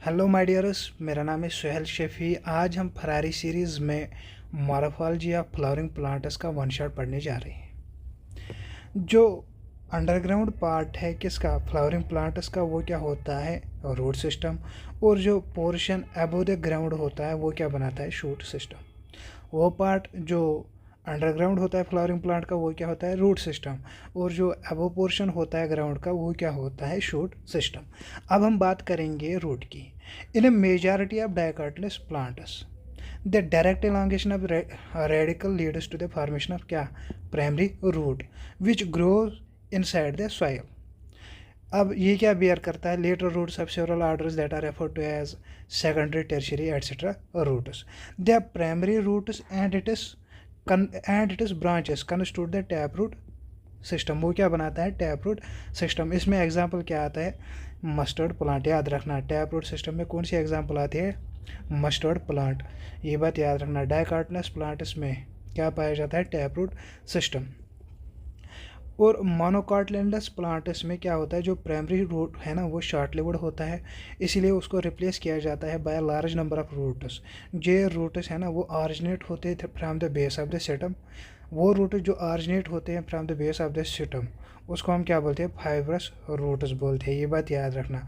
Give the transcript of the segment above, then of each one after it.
Hello my dears, मेरा नाम है सुहेल शेफ़ी। आज हम फरारी सीरीज़ में मॉर्फोलॉजी ऑफ फ्लावरिंग प्लांट्स का वन शॉट पढ़ने जा रहे हैं। जो अंडरग्राउंड पार्ट है किसका, फ्लावरिंग प्लांट्स का, वो क्या होता है, रूट सिस्टम। और जो पोर्शन अबव द ग्राउंड होता है वो क्या बनाता है, शूट सिस्टम। वो पार्ट जो अंडरग्राउंड होता है फ्लावरिंग प्लांट का वो क्या होता है, रूट सिस्टम। और जो अबव पोर्शन होता है ग्राउंड का वो क्या होता है, शूट सिस्टम। अब हम बात करेंगे रूट की। In a majority of dicotyledonous plants the direct elongation of radical leads to the formation of क्या, primary root which grows inside the soil. अब ये क्या बियर करता है, later roots of several orders that are referred to as secondary tertiary etcetera roots. The primary roots and it is branches constitute the tap root system. वो क्या बनाता है, tap root system. इसमें एग्जांपल क्या आता है, मस्टर्ड प्लांट। याद रखना टैप रूट सिस्टम में कौन सी एग्जांपल आती है, मस्टर्ड प्लांट। ये बात याद रखना। डाइकोटिलेडोनस प्लांट्स में क्या पाया जाता है, टैप रूट सिस्टम। और मोनोकोटिलेडोनस प्लांट्स में क्या होता है, जो प्राइमरी रूट है ना वो शॉर्ट लिव्ड होता है, इसीलिए उसको रिप्लेस किया जाता है by large number of roots. जो रूट्स है ना वो ऑरिजिनेट होते थे from the base of the system. वो रूट जो ऑरिजिनेट होते हैं from the base of the system उसको हम क्या बोलते हैं, फाइब्रस रूट्स बोलते हैं। ये बात याद रखना।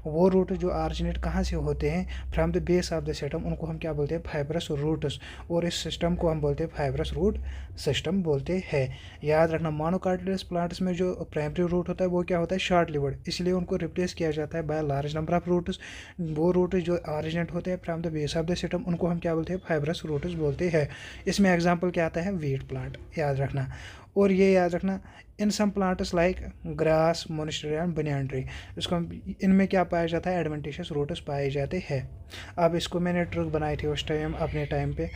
वो रूट जो ऑरिजिनेट कहाँ से होते हैं, from the base of the system, उनको हम क्या बोलते हैं, फाइब्रस रूट्स। और इस सिस्टम को हम बोलते हैं फाइब्रस रूट सिस्टम बोलते हैं। याद रखना मोनोकोटिलेडोनस प्लांट्स में जो प्राइमरी रूट होता है वो क्या होता है, शॉर्ट लिव्ड, इसलिए उनको रिप्लेस किया जाता है by large number of roots. वो रूट जो ऑरिजिनेट होते हैं from the base of the system उनको हम क्या बोलते हैं, फाइब्रस रूट्स बोलते हैं। इसमें एग्जाम्पल क्या आता है, वीट प्लांट। याद रखना। और ये याद रखना, in some plants like grass, Monstera and banyan tree, इसको इनमें क्या पाया जाता है, एडवेंटिशियस रूट्स पाए जाते हैं। अब इसको मैंने ट्रिक बनाई थी उस टाइम, अपने टाइम पे।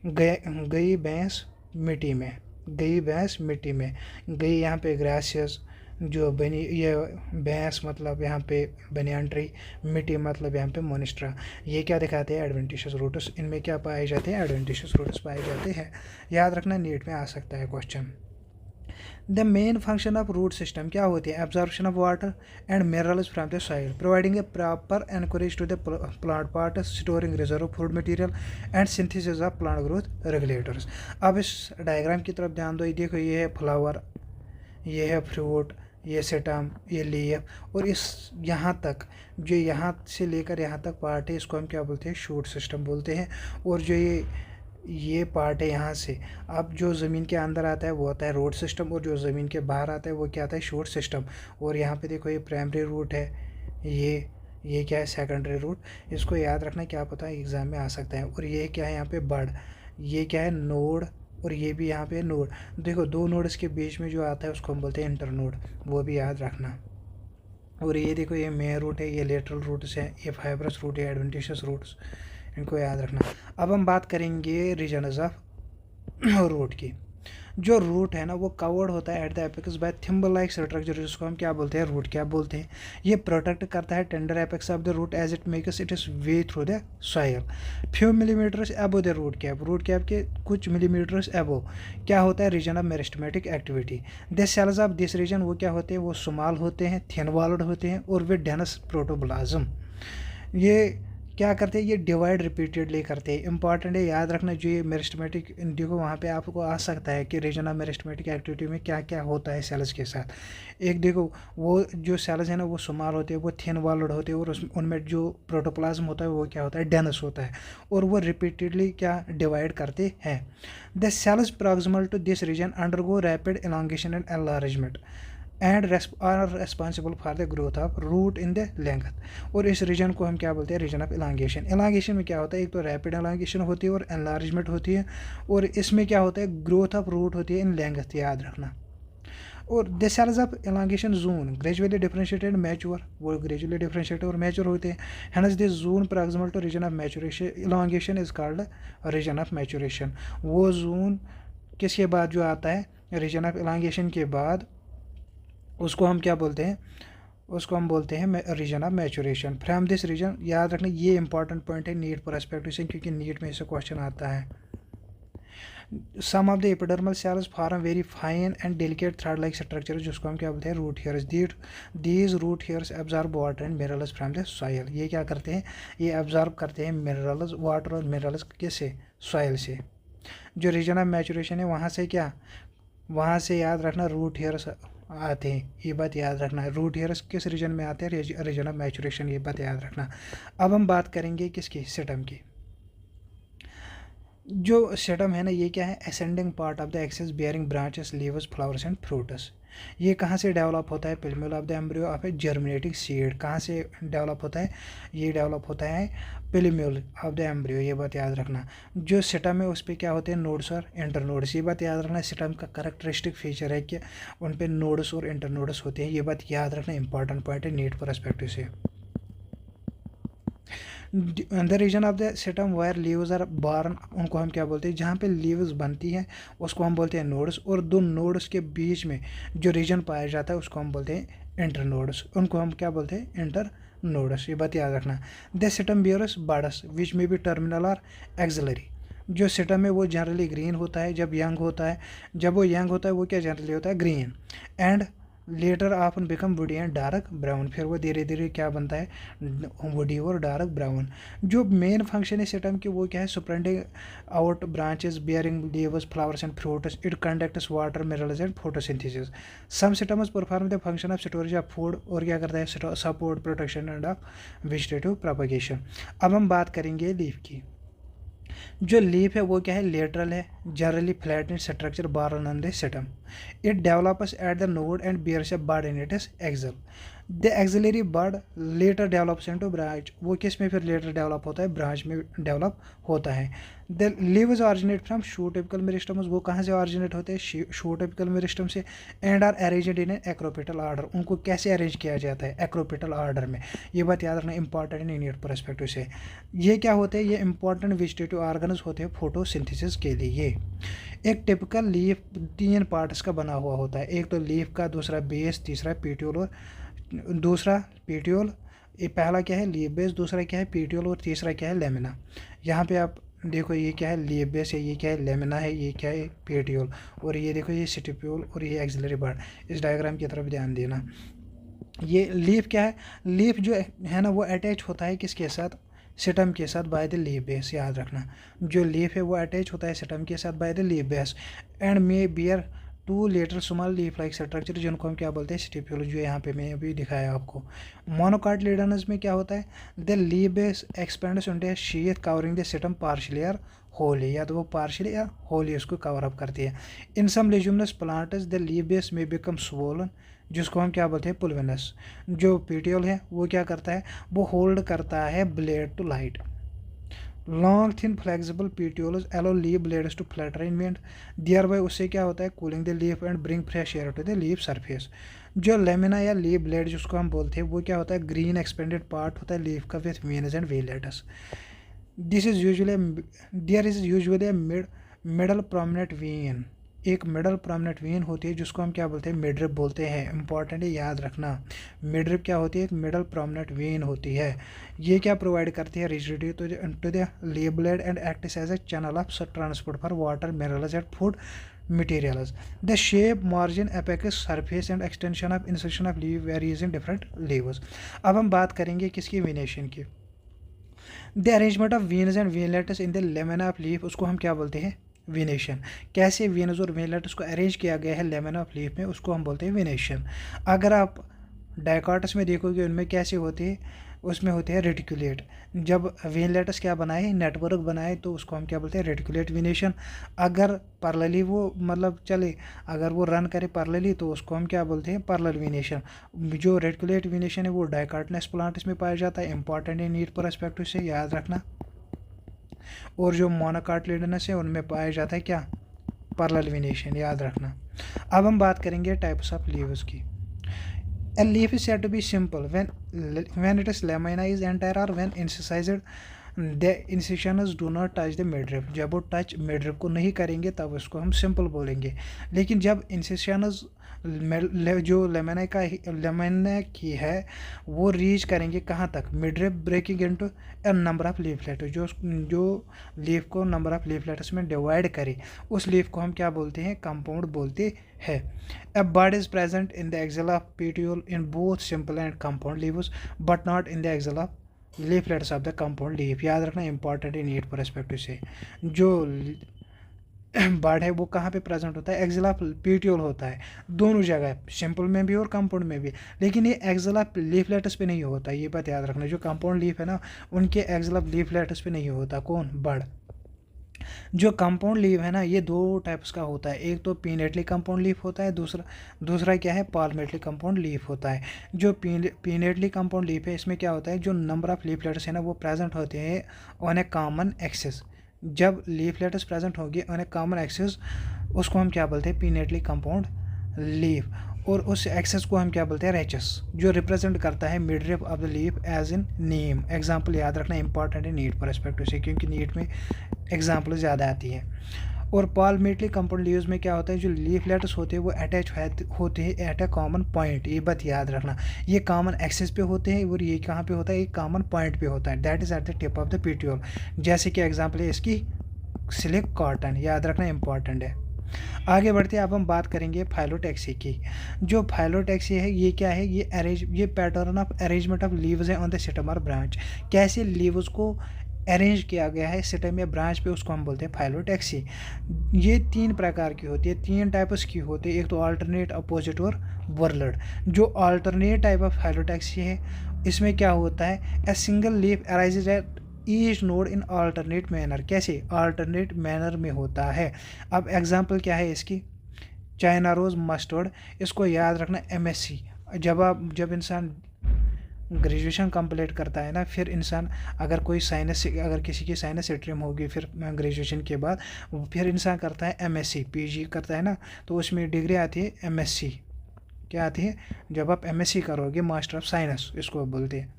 गई भैंस मिट्टी में, गई भैंस मिट्टी में, गई यहाँ पे ग्रासियस, जो बनी ये भैंस मतलब यहाँ पे बनियान ट्री, मिट्टी मतलब यहाँ पे मोनिस्ट्रा। ये क्या दिखाते हैं, एडवेंटिशियस रूट्स। इनमें क्या पाए जाते हैं, एडवेंटिशियस रूट्स पाए जाते हैं। याद रखना, नीट में आ सकता है question. The main function of root system क्या होती है, absorption of water and minerals from the soil, providing a proper anchorage to the plant part, storing reserve food material and synthesis of plant growth regulators. अब इस diagram की तरफ ध्यान दो। ये देखो, ये है फ्लावर, ये है फ्रूट, ये स्टेम, ये लीफ, और इस यहाँ तक, जो यहाँ से लेकर यहाँ तक पार्ट है इसको हम क्या बोलते हैं, शूट सिस्टम बोलते हैं। और जो ये पार्ट है यहाँ से, अब जो ज़मीन के अंदर आता है वो आता है रूट सिस्टम, और जो ज़मीन के बाहर आता है वो क्या आता है, शूट सिस्टम। और यहाँ पे देखो, ये प्राइमरी रूट है, ये क्या है, सेकेंडरी रूट। इसको याद रखना, क्या पता एग्ज़ाम में आ सकता है। और ये क्या है, यहाँ पे बड, ये क्या है, नोड, और ये भी यहाँ पे नोड। देखो, दो नोड्स के बीच में जो आता है उसको हम बोलते हैं इंटरनोड, वो भी याद रखना। और ये देखो, ये मेन रूट है, ये लेटरल रूट्स है, ये फाइब्रस रूट है, एडवेंटिशियस रूट्स, इनको याद रखना। अब हम बात करेंगे रीजनस ऑफ रूट की। जो रूट है ना वो कवर्ड होता है at the apex by thimble like structure, जिसको हम क्या बोलते हैं, रूट क्या बोलते हैं। ये प्रोटेक्ट करता है tender apex of the root as it makes it is way through the soil few millimetres above the root cap के कुछ मिलीमीटर्स अबव क्या होता है, region of meristematic activity. The cells of this region वो क्या होते हैं, वो स्मॉल होते हैं, थिन वॉल्ड होते हैं, और वे डेंस प्रोटोप्लाज्म। ये क्या करते हैं, ये डिवाइड रिपीटेडली करते हैं। इंपॉर्टेंट है, याद रखना। जो ये मेरिस्टेमेटिक, देखो वहाँ पे आपको आ सकता है कि रीजन ऑफ मेरिस्टेमेटिक एक्टिविटी में क्या क्या होता है सेल्स के साथ। एक देखो, वो जो सेल्स है ना वो स्मॉल होते हैं, वो थिन वॉल्ड होते हैं, और उनमें जो प्रोटोप्लाज्म होता है वो क्या होता है, डेंस होता है, और वो रिपीटेडली क्या डिवाइड करते हैं। The cells proximal to this region undergo rapid elongation and enlargement and are responsible for the growth of root in the length. और इस रीजन को हम क्या बोलते हैं, रीजन ऑफ एलांगेशन। एलांगेशन में क्या होता है, एक तो रैपिड एलांगेशन होती है और एनलार्जमेंट होती है, और इसमें क्या होता है, ग्रोथ ऑफ रूट होती है इन लेंथ, याद रखना। और the cells of elongation zone gradually differentiated mature, वो ग्रेजुअली डिफरेंशिएट और मैच्योर होते हैं। Hence this zone proximal to region of maturation elongation is called region of maturation. वो जोन किसके बाद जो आता है, रीजन ऑफ एलांगेशन के बाद, उसको हम क्या बोलते हैं, उसको हम बोलते हैं region of maturation. From this region, याद रखना ये इंपॉर्टेंट पॉइंट है नीट परस्पेक्टिव से, क्योंकि नीट में इससे क्वेश्चन आता है। Some of the epidermal cells form very fine and delicate thread like structure, जिसको हम क्या बोलते हैं root hairs. These root hairs absorb water and minerals from the soil. ये क्या करते हैं, ये एब्जॉर्ब करते हैं मिनरल्स, वाटर और मिनरल्स किससे, सॉइल से। जो रीजन ऑफ मैचुरेशन है वहाँ से क्या, वहाँ से याद रखना रूट हेयर्स आते हैं, ये बात याद रखना है। रूट हेयर्स किस रीजन में आते हैं, रीजन ऑफ मैचुरेशन, ये बात याद रखना। अब हम बात करेंगे किसकी, सिटम की। जो सिटम है ना, ये क्या है, ascending part of the axis bearing branches leaves flowers and fruits. ये कहाँ से डेवलप होता है, plumule of the embryo of a germinating seed. कहाँ से डेवलप होता है, ये डेवलप होता है पिलम्यूल ऑफ द एम्ब्रियो, ये बात याद रखना। जो सिटम है उस पर क्या होते हैं, नोड्स और इंटरनोड्स, ये बात याद रखना। सिटम का करेक्टरिस्टिक फीचर है कि उन पर नोड्स और इंटरनोड्स होते हैं, ये बात याद रखना, इंपॉर्टेंट पॉइंट है नीट परस्पेक्टिव से। The region of the stem where leaves are born, उनको हम क्या बोलते हैं, जहाँ पे लीव्स बनती हैं उसको हम बोलते हैं नोड्स, और दो नोड्स के बीच में जो रीजन पाया जाता है उसको हम बोलते हैं इंटरनोड्स, उनको हम क्या बोलते हैं, इंटर नोड्स, ये बात याद रखना। द सिटम बियर्स बड्स विच में बी टर्मिनल और एक्सिलरी। जो सिटम है वो जनरली ग्रीन होता है जब यंग होता है, जब वो यंग होता है वो क्या जनरली होता है, green, and later often become woody and dark brown, फिर वो धीरे धीरे क्या बनता है, वुडी और डार्क ब्राउन। जो मेन फंक्शन है सिटम की वो क्या है, spreading out branches bearing leaves flowers and fruits, it conducts water minerals and photosynthesis. Some stems perform the function of storage of food, और क्या करता है, support protection and of vegetative propagation. अब हम बात करेंगे लीफ की। जो लीफ है वो क्या है, लेटरल है, generally flat in structure born on the stem. It develops at the node and bears a bud in it is axil. The axillary bud later develops into branch, वो किस में फिर लेटर डेवलप होता है, branch में develop होता है। The leaves originate from shoot apical meristems, वो कहाँ से ऑरिजिनेट होते हैं, शूट एपिकल मेरिस्टम से, and are arranged in an acropetal order. उनको कैसे अरेंज किया जाता है, एक्रोपेटल ऑर्डर में, ये बात याद रखना, इंपॉर्टेंट इन नीट परस्पेक्टिव से। ये क्या होते हैं, ये इंपॉर्टेंट वेजिटेटिव ऑर्गन्स होते हैं फोटोसिंथेसिस के लिए। एक टिपिकल लीफ 3 पार्ट्स का बना हुआ होता है, एक तो लीफ का, दूसरा बेस, तीसरा पीट्यूल, और दूसरा पीट्यूल, ये पहला क्या है लीफ बेस, दूसरा क्या है पीट्यूल, और तीसरा क्या है लेमिना। यहाँ पे आप देखो ये क्या है, लीफ बेस है, ये क्या है लेमिना है, ये क्या है पेट्यूल, और ये देखो ये स्टिप्यूल और ये एक्सिलरी बड। इस डायग्राम की तरफ ध्यान देना। ये लीफ क्या है, लीफ जो है ना वो अटैच होता है किसके साथ, सिटम के साथ बाय द लीफ बेस, याद रखना। जो लीफ है वो अटैच होता है सिटम के साथ by the leaf base, and may bear 2 lateral small leaf like structure, जिनको हम क्या बोलते हैं, स्टिप्यूल, जो यहाँ पे मैं अभी दिखाया आपको। मोनोकाइटिलिडनस में क्या होता है, the leaf base expands into a sheath covering the stem partially और होली, या तो वो पार्शियली या होली उसको कवर अप करती है। In some लेज्यूमिनस plants the leaf base में बिकम स्वोलन, जिसको हम क्या बोलते हैं, पुलवेनस। जो पीटियोल है वो क्या करता है, वो होल्ड करता है blade to light. Long thin flexible petioles allow leaf blades to flutter in wind, thereby उससे क्या होता है, cooling the leaf and bring fresh air to the leaf surface. जो लेमिना या लीफ ब्लेड जिसको हम बोलते हैं वो क्या होता है, ग्रीन एक्सपेंडेड पार्ट होता है लीफ का with veins and veinlets. This is usually, there is usually middle prominent vein, एक मिडल प्रोमिनेंट वेन होती है जिसको हम क्या बोलते हैं, मिडरिप बोलते हैं। इंपॉर्टेंट है, याद रखना। मिडरिप क्या होती है, एक मिडल प्रोमिनेंट वेन होती है। ये क्या प्रोवाइड करती है, rigidity to the leaf blade and acts as a channel of transport for water minerals and food materials. The shape, margin, apex, surface and extension of insertion of leaf varies in different leaves. अब हम बात करेंगे किसकी, venation की। The arrangement of veins and veinlets in the lamina of leaf, उसको हम क्या बोलते हैं, वेनेशन। कैसे वेन्स और वेनलेट्स को अरेंज किया गया है लेमेना ऑफ लीफ में, उसको हम बोलते हैं वेनेशन। अगर आप डायकॉटस में देखोगे उनमें कैसे होते हैं, उसमें होते हैं रेटिकुलेट। जब वेनलेट्स क्या बनाए, नेटवर्क बनाए, तो उसको हम क्या बोलते हैं, रेटिकुलेट वेनेशन। अगर पैरेलली वो मतलब चले, अगर वो रन करे पैरेलली तो उसको हम क्या बोलते हैं, पैरेलल वेनेशन। जो रेटिकुलेट वेनेशन है वो डायकॉटनस प्लांट्स में पाया जाता है, इंपॉर्टेंट है नीट परस्पेक्टिव से, याद रखना। और जो मोनोकाइटिलिडनस है उनमें पाया जाता है क्या, पैरेलल वेनेशन, याद रखना। अब हम बात करेंगे टाइप्स ऑफ लीव्स की। A leaf is said to be simple when it is lamina is entire or when incised the incisions do not touch the midrib, जब वो टच मिडरिप को नहीं करेंगे तब उसको हम सिंपल बोलेंगे। लेकिन जब इंसिशंस जो लेमेना की है वो रीच करेंगे कहाँ तक, midrib breaking into a number of leaflet, जो लीफ को नंबर ऑफ लीफलेट्स में डिवाइड करे उस लीफ को हम क्या बोलते हैं, कंपाउंड बोलते हैं। A bud is present in the axil of petiole in both simple and compound leaves but not in the axil of leaflets of the compound leaf. याद रखना इंपॉर्टेंट है नीट परस्पेक्टिव से। जो बर्ड है वो कहाँ पे प्रेजेंट होता है, एक्सेल ऑफ पेटियोल होता है, दोनों जगह सिंपल में भी और कंपाउंड में भी। लेकिन ये एक्सेल ऑफ लीफलेट्स पे नहीं होता, ये बात याद रखना। जो कंपाउंड लीफ है ना उनके एक्सेल ऑफ लीफलेट्स पे नहीं होता। कौन, बर्ड। जो कंपाउंड लीफ है ना ये दो टाइप्स का होता है, एक तो पिनेटली कंपाउंड लीफ होता है, दूसरा क्या है, पाल्मेटली कंपाउंड लीफ होता है। जो पिनेटली कंपाउंड लीफ है इसमें क्या होता है, जो नंबर ऑफ लीफलेट्स है ना वो प्रेजेंट होते हैं ऑन ए कॉमन एक्सिस। जब लीफलेट्स प्रेजेंट होगी ऑन ए कॉमन एक्सिस उसको हम क्या बोलते हैं, पिनेटली कंपाउंड लीफ। और उस एक्सेस को हम क्या बोलते हैं, रेचस, जो रिप्रेजेंट करता है midrib of the leaf as in name. Example याद रखना इंपॉर्टेंट है नीट परस्पेक्टिव से, क्योंकि नीट में एग्जाम्पल ज़्यादा आती है। और पाल्मेटली कंपाउंड लीव्स में क्या होता है, जो लीफलेट्स होते हैं वो अटैच होते हैं एट ए कॉमन पॉइंट। ये बात याद रखना, ये कॉमन एक्सिस पे होते हैं और ये कहाँ पे होता है, एक कॉमन पॉइंट पे होता है, that is at the tip of the petiole. जैसे कि एग्जाम्पल है इसकी सिलिक कॉटन, याद रखना इंपॉर्टेंट है। आगे बढ़ते हैं, अब हम बात करेंगे फाइलोटैक्सी की। जो फाइलोटैक्सी है ये क्या है, ये pattern of arrangement of leaves है ऑन द स्टेम और ब्रांच। कैसे लीव्स को अरेंज किया गया है स्टेम या ब्रांच पे उसको हम बोलते हैं फाइलोटैक्सी। ये 3 प्रकार की होती है, 3 टाइप्स की होती है, एक तो अल्टरनेट, अपोजिट और वर्लड। जो अल्टरनेट टाइप ऑफ फाइलोटैक्सी है इसमें क्या होता है, a single leaf arises eight each node in alternate manner. कैसे, अल्टरनेट मैनर में होता है। अब एग्जांपल क्या है इसकी, चाइना रोज, मस्टर्ड। इसको याद रखना एमएससी। जब इंसान ग्रेजुएशन कंप्लीट करता है ना, फिर इंसान अगर किसी की साइनस स्ट्रीम होगी फिर ग्रेजुएशन के बाद फिर इंसान करता है एमएससी, पीजी करता है ना, तो उसमें डिग्री आती है एमएससी। क्या आती है, जब आप एमएससी करोगे, मास्टर ऑफ साइंस इसको बोलते हैं।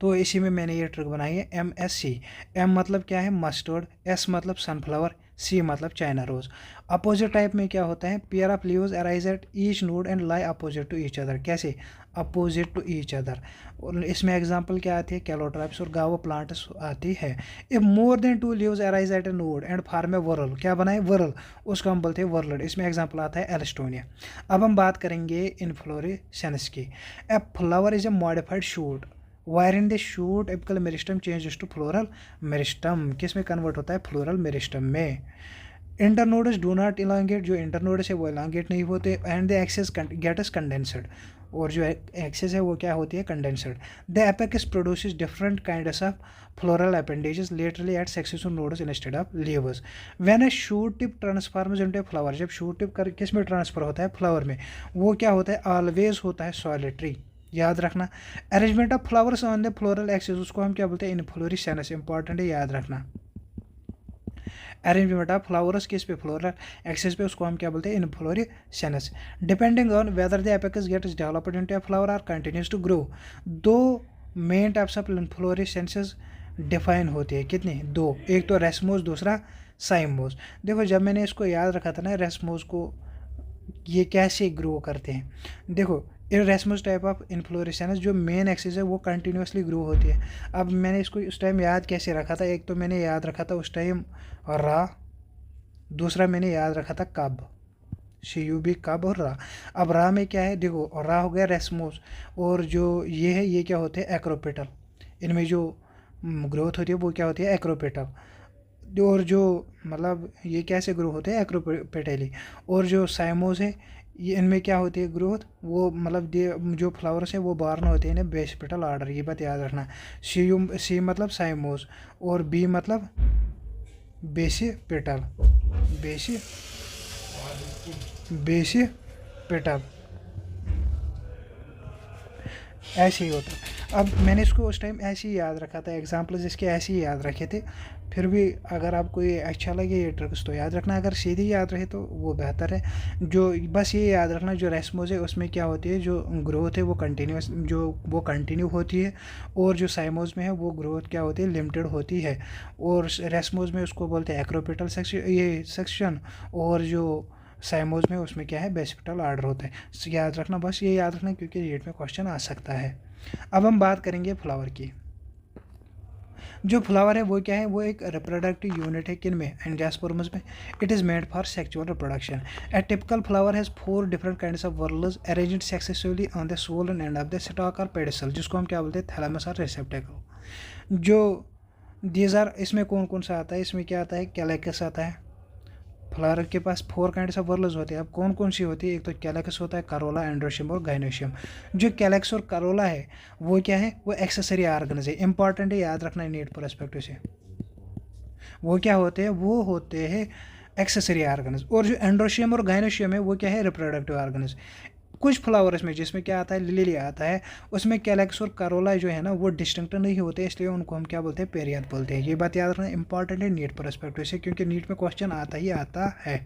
तो इसी में मैंने ये ट्रिक बनाई है MSC। M मतलब क्या है, मस्टर्ड, S मतलब सनफ्लावर, C मतलब चाइना रोज। अपोजिट टाइप में क्या होता है, pair of leaves arise at each node and lie opposite to each other. कैसे, अपोजिट टू ईच अदर। और इसमें एग्जांपल क्या आती है, कैलोट्राइप्स और गावो प्लांट्स आती है। If more than 2 leaves arise at a node and form a whorl, क्या बनाए, वर्ल, उसको हम बोलते हैं वर्लड। इसमें एग्जांपल आता है एल्स्टोनिया। अब हम बात करेंगे इन्फ्लोरेसेंस की। A flower is a modified shoot wherein the shoot apical meristem changes to floral meristem। किस में कन्वर्ट होता है, फ्लोरल मेरिस्टम में। इंटरनोड्स डू नॉट इलांगेट, जो इंटरनोड्स है वो इलांगेट नहीं होते। And the axis get is condensed, और जो एक्सेस है वो क्या होती है, condensed. The apex produces different kinds of floral appendages laterally at successive nodes instead of leaves. When a shoot tip transforms into a flower, जब shoot tip किस में ट्रांसफर होता है, फ्लावर में, वो क्या होता है, ऑलवेज होता है सॉलिटरी। याद रखना, arrangement of flowers on the floral axis उसको हम क्या बोलते हैं, इन्फ्लोरेसेंस। इंपॉर्टेंट है, याद रखना। अरेंजमेंट ऑफ फ्लावर्स किस पे, फ्लोरल एक्सिस पे, उसको हम क्या बोलते हैं, inflorescence. Depending on whether the apex gets developed into a flower और continues to grow. 2 main types of inflorescences define होती है, कितनी, 2, एक तो रेसमोस, दूसरा साइमोस। देखो जब मैंने इसको याद रखा था ना, रेसमोस को ये कैसे ग्रो करते हैं, देखो इरेस्मस टाइप ऑफ इन्फ्लोरेसेंस जो मेन एक्सिस है वो कंटिन्यूसली ग्रो होती है। अब मैंने इसको उस टाइम याद कैसे रखा था, एक तो मैंने याद रखा था उस टाइम रा, दूसरा मैंने याद रखा था कब, CUB, कब और रा। अब रा में क्या है, देखो रा हो गया रेस्मोस, और जो ये है ये क्या होते हैं, एक्रोपेटल। इनमें जो ग्रोथ होती है वो क्या होती है, एक्रोपेटल। और जो मतलब ये कैसे ग्रो होते हैं, एक्रोपेटली। और जो साइमोस है ये इनमें क्या होती है ग्रोथ, वो मतलब जो फ्लावर्स है वो बार्न होते हैं इन्हें बेसिपेटल ऑर्डर। ये बात याद रखना। C मतलब साइमोस और B मतलब बेसिपेटल, बेसिपेटल। ऐसे ही होता है। अब मैंने इसको उस टाइम ऐसे ही याद रखा था, एग्जाम्पल्स इसके ऐसे ही याद रखे थे। फिर भी अगर आपको ये अच्छा लगे ये ट्रिक्स तो याद रखना, अगर सीधे याद रहे तो वो बेहतर है। जो बस ये याद रखना, जो रेस्मोज है उसमें क्या होती है, जो ग्रोथ है वो कंटिन्यूस, जो वो कंटिन्यू होती है। और जो साइमोज में है वो ग्रोथ क्या होती है, लिमिटेड होती है। और रेस्मोज में उसको बोलते हैं एक्रोपिटल सेक्शन, ये सेक्शन। और जो साइमोज में उसमें क्या है, बेसिपिटल आर्डर होता है। याद रखना, बस ये याद रखना क्योंकि रेट में क्वेश्चन आ सकता है। अब हम बात करेंगे फ्लावर की। जो फ्लावर है वो क्या है, वो एक रिप्रोडक्टिव यूनिट है, किन में, एंजियोस्पर्म्स में। It is made for sexual reproduction. A typical flower has 4 different kinds of whorls arranged successively on the sole end of the stalk और पेडिसल, जिसको हम क्या बोलते हैं, थैलेमस और रिसेप्टेकल। जो दीज आर, इसमें कौन कौन सा आता है, इसमें क्या आता है, कैलेकस आता है। फ्लावर के पास 4 काइंड्स ऑफ व्हर्ल्स होते हैं। अब कौन कौन सी होती है, एक तो कैलेक्स होता है, करोला, एंड्रोशियम और गाइनोशियम। जो कैलेक्स और करोला है वो क्या है, वो एक्सेसरी आर्गन्स है, इंपॉर्टेंट है, याद रखना है नीट परस्पेक्टिव से। वो क्या होते हैं, वो होते हैं एक्सेसरी आर्गन्स। और जो एंड्रोशियम और गाइनोशियम है वो क्या है, रिप्रोडक्टिव आर्गन्स। कुछ फ्लावर्स में जिसमें क्या आता है, लिली आता है, उसमें कैलेक्स और करोला जो है ना वो डिस्टिंक्ट नहीं होते, इसलिए उनको हम क्या बोलते हैं, पेरियाद बोलते हैं। ये बात याद रखना इंपॉर्टेंट है नीट परस्पेक्टिव से, क्योंकि नीट में क्वेश्चन आता ही आता है।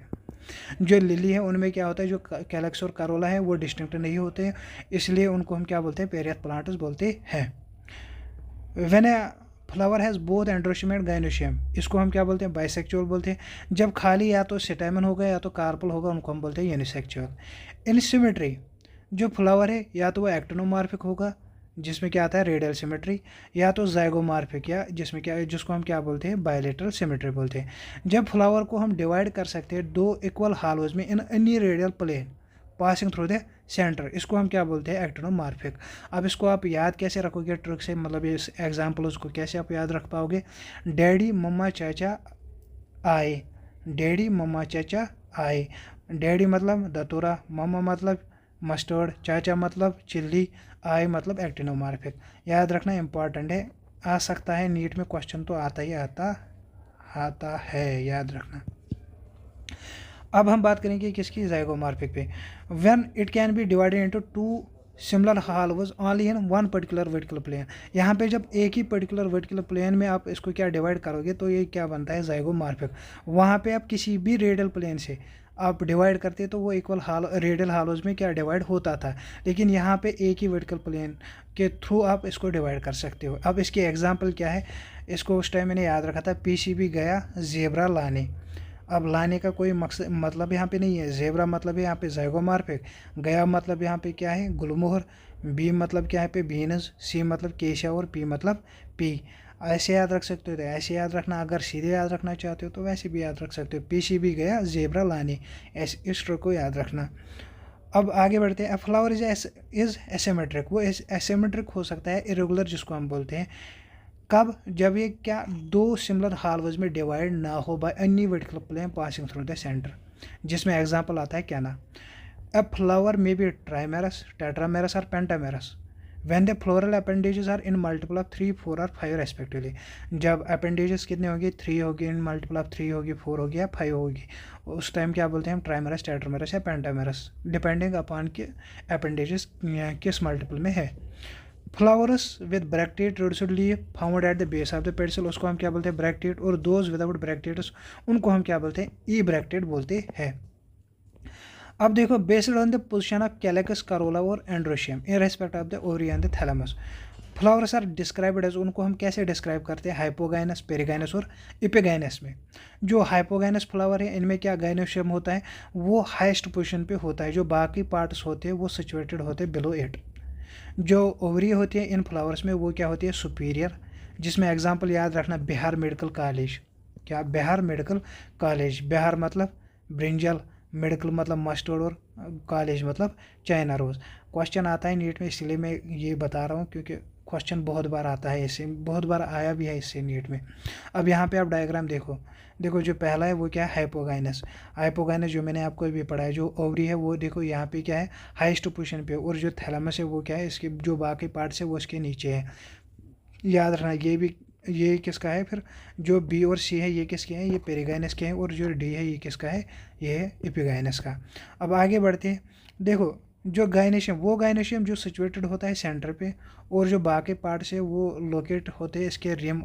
जो लिली है उनमें क्या होता है, जो कैलेक्स और करोला है वो डिस्टिंक्ट नहीं होते, इसलिए उनको हम क्या बोलते हैं, पेरियाद प्लांट्स बोलते हैं। When a flower has both androecium and gynoecium, इसको हम क्या बोलते हैं, बाइसेक्चुअल बोलते हैं। जब खाली या तो स्टेमन होगा या तो कार्पल होगा, उनको हम बोलते हैं यूनिसेक्चुअल। इन सिमेट्री, जो फ्लावर है या तो वो एक्टिनोमॉर्फिक होगा, जिसमें क्या आता है, रेडियल सिमेट्री, या तो जाइगोमॉर्फिक, या जिसमें क्या, जिसको हम क्या बोलते हैं, बायलेटरल सिमेट्री बोलते हैं। जब फ्लावर को हम डिवाइड कर सकते हैं 2 इक्वल हालोज में in any radial plane passing through the centre, इसको हम क्या बोलते हैं, एक्टिनोमॉर्फिक। अब इसको आप याद कैसे रखोगे ट्रिक से, मतलब इस एग्जाम्पल उसको कैसे आप याद रख पाओगे। डैडी मम्मा चाचा आए, डैडी मम्मा चाचा आए। डैडी मतलब दतूरा, मम्मा मतलब मस्टर्ड, चाचा मतलब चिल्ली, आई मतलब एक्टिनोमॉर्फिक। याद रखना इंपॉर्टेंट है, आ सकता है नीट में क्वेश्चन तो आता ही आता है, याद रखना। अब हम बात करेंगे किसकी, जाइगोमॉर्फिक पे। When it can be divided into 2 similar halves only in 1 particular vertical plane. यहाँ पे जब एक ही पर्टिकुलर वर्टिकल प्लेन में आप इसको क्या डिवाइड करोगे तो ये क्या बनता है, जाइगोमॉर्फिक। वहाँ पे आप किसी भी रेडियल प्लेन से आप डिवाइड करते तो वो इक्वल हाल रेडियल हालोज में क्या डिवाइड होता था, लेकिन यहाँ पे एक ही वर्टिकल प्लेन के थ्रू आप इसको डिवाइड कर सकते हो। अब इसकी एग्जांपल क्या है, इसको उस टाइम मैंने याद रखा था, पीसीबी गया जेब्रा लाने। अब लाने का कोई मकसद मतलब यहाँ पे नहीं है, जेब्रा मतलब है यहाँ पे जाइगोमॉर्फिक, गया मतलब यहाँ पे क्या है, गुलमोहर, बी मतलब क्या है पे बीनस, सी मतलब केशा और पी मतलब पी। ऐसे याद रख सकते हो तो ऐसे याद रखना, अगर सीधे याद रखना चाहते हो तो वैसे भी याद रख सकते हो, पीसी भी गया जेब्रा लाने, ऐसे इस ट्रिक को याद रखना। अब आगे बढ़ते हैं। फ्लावर इज एसिमेट्रिक, वो एसिमेट्रिक हो सकता है, इरेगुलर जिसको हम बोलते हैं। कब, जब ये क्या 2 सिमिलर हाल्व्स में डिवाइड ना हो by any vertical plane passing through the centre, जिसमें एग्जांपल आता है क्या ना, a flower may be trimerous, tetramerous और pentamerous when the floral appendages are in multiple of 3, 4 और 5 रेस्पेक्टिवली। जब अपेंडेजेस कितने होगी, 3 होगी, इन मल्टीपल ऑफ 3 होगी, 4 होगी या 5 होगी, उस टाइम क्या बोलते हैं हम, ट्राइमेरस, टेट्रामेरस या पेंटामेरस, डिपेंडिंग अपॉन के अपेंडेजेस किस मल्टीपल में है। Flowers with bracteate reduced leaf found at the base of the pedicel, उसको हम क्या बोलते हैं, ब्रैक्टेट। और दोज विदाउट ब्रैक्टेट्स उनको हम क्या बोलते हैं, ई ब्रैक्टेट बोलते हैं। अब देखो, based on the position of calyx, corolla और androecium in respect of the ovary and the thalamus, flowers are described as, उनको हम कैसे डिस्क्राइब करते हैं, हाइपोगाइनस, पेरिगाइनस और इपिगाइनस में। जो हाइपोगाइनस फ्लावर है इनमें क्या गाइनोशियम होता है, वो हाईएस्ट पोजीशन पे होता है, जो बाकी पार्ट्स होते हैं वो सिचुएटेड होते हैं बिलो इट। जो ओवरी होती है इन फ्लावर्स में वो क्या होती है, सुपीरियर, जिसमें एग्जांपल याद रखना, बिहार मेडिकल कॉलेज, क्या, बिहार मेडिकल कॉलेज, बिहार मतलब ब्रिंजल, मेडिकल मतलब मस्टर्ड और कॉलेज मतलब चाइना रोज़। क्वेश्चन आता है नीट में, इसलिए मैं ये बता रहा हूँ क्योंकि क्वेश्चन बहुत बार आता है, इससे बहुत बार आया भी है इससे नीट में। अब यहाँ पे आप डायग्राम देखो, देखो जो पहला है वो क्या है, हाइपोगाइनस। हाइपोगाइनस जो मैंने आपको भी पढ़ा है, जो ओवरी है वो देखो यहाँ पे क्या है, हाईएस्ट पोजीशन पे, और जो थैलेमस है वो क्या है, इसके जो बाकी पार्ट्स है वो इसके नीचे है। याद रखना ये भी, ये किसका है, फिर जो बी और सी है ये किसके हैं, ये पेरिगाइनस के हैं, और जो डी है ये किसका है, ये है इपिगाइनस का। अब आगे बढ़ते हैं। देखो जो गाइनेशियम, वो गाइनेशियम जो सिचुएटेड होता है सेंटर पे, और जो बाकी पार्ट्स है वो लोकेट होते हैं इसके रिम,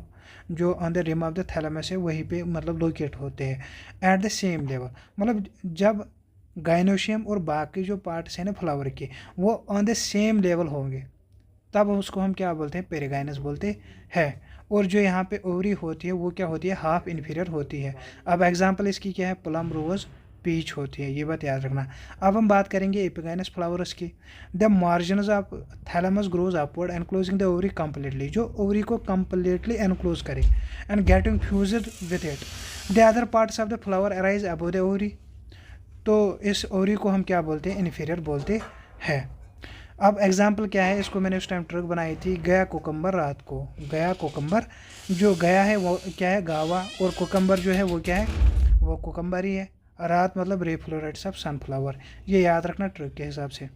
जो on the rim of the thalamus है वहीं पे मतलब लोकेट होते हैं एट द सेम लेवल। मतलब जब गाइनेशियम और बाकी जो पार्ट्स हैं ना फ्लावर के, वो ऑन द सेम लेवल होंगे, तब उसको हम क्या बोलते हैं, पेरिगाइनस बोलते हैं। और जो यहाँ पे ओवरी होती है वो क्या होती है, हाफ इन्फीरियर होती है। अब एग्जांपल इसकी क्या है, प्लम, रोज, पीच होती है, ये बात याद रखना। अब हम बात करेंगे एपिगाइनस फ्लावर्स की। The margins of thalamus grows upward enclosing the ovary completely, जो ओवरी को कंप्लीटली एनक्लोज करे and getting fused with it. The other parts of the flower arise above the ovary, तो इस ओवरी को हम क्या बोलते हैं, इन्फीरियर बोलते हैं। अब एग्जाम्पल क्या है, इसको मैंने उस टाइम ट्रिक बनाई थी, गया कोकम्बर रात को, गया कोकम्बर, जो गया है वो क्या है, गावा, और कोकम्बर जो है वो क्या है, वो कोकम्बर ही है। रात मतलब रेफ्लोरेट्स ऑफ सनफ्लावर, ये याद रखना ट्रिक के हिसाब से।